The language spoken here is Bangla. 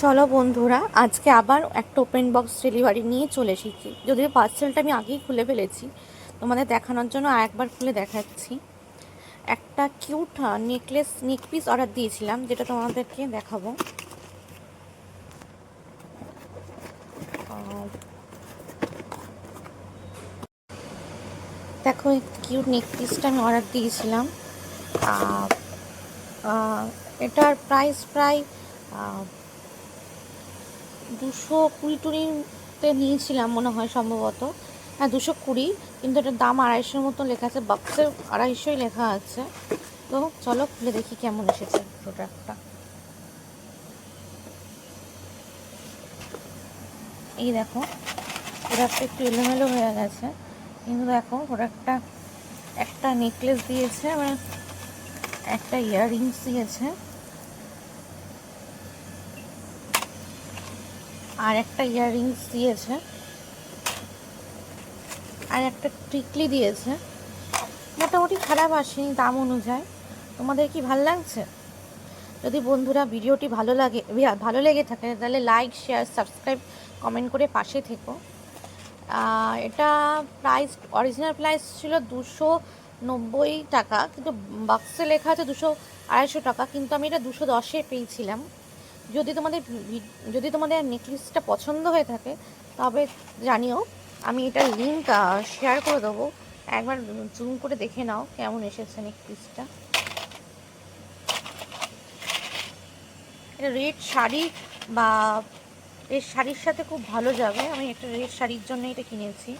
চলো বন্ধুরা, আজকে আবার একটা ওপেন বক্স ডেলিভারি নিয়ে চলে এসেছি। যদিও পার্সেলটা আমি আগেই খুলে ফেলেছি, তোমাদের দেখানোর জন্য আর একবার খুলে দেখাচ্ছি। একটা কিউট নেক পিস অর্ডার দিয়েছিলাম, যেটা তোমাদেরকে দেখাবো। দেখো, এই কিউট নেক পিসটা আমি অর্ডার দিয়েছিলাম। এটার প্রাইস প্রায় 220 নিয়েছিলাম মনে হয়, সম্ভবত। হ্যাঁ, 220, কিন্তু এটার দাম 250 মতো লেখা আছে, বক্সে 250 লেখা আছে। তো চলো খুলে দেখি কেমন এসেছে প্রোডাক্টটা। এই দেখো, প্রোডাক্টটা একটু এলোমেলো হয়ে গেছে, কিন্তু দেখো প্রোডাক্টটা একটা নেকলেস দিয়েছে, মানে একটা ইয়াররিংস দিয়েছে, আর একটা ইয়াররিংস দিয়েছে, আর একটা টিকলি দিয়েছে। মোটামুটি খারাপ আসেনি দাম অনুযায়ী। তোমাদের কি ভালো লাগছে? যদি বন্ধুরা ভিডিওটি ভালো লেগে থাকে, তাহলে লাইক, শেয়ার, সাবস্ক্রাইব, কমেন্ট করে পাশে থেকো। এটা প্রাইস, অরিজিনাল প্রাইস ছিল 290 টাকা, কিন্তু বক্সে লেখা আছে 250 টাকা, কিন্তু আমি এটা 210-এ পেয়েছিলাম। যদি তোমাদের নেকলেসটা পছন্দ হয়ে থাকে, তবে জানিও, আমি এটার লিঙ্ক শেয়ার করে দেবো। একবার জুম করে দেখে নাও কেমন এসেছে নেকলেসটা। এটা রেড শাড়ি বা রেড শাড়ির সাথে খুব ভালো যাবে। আমি একটা রেড শাড়ির জন্য এটা কিনেছি।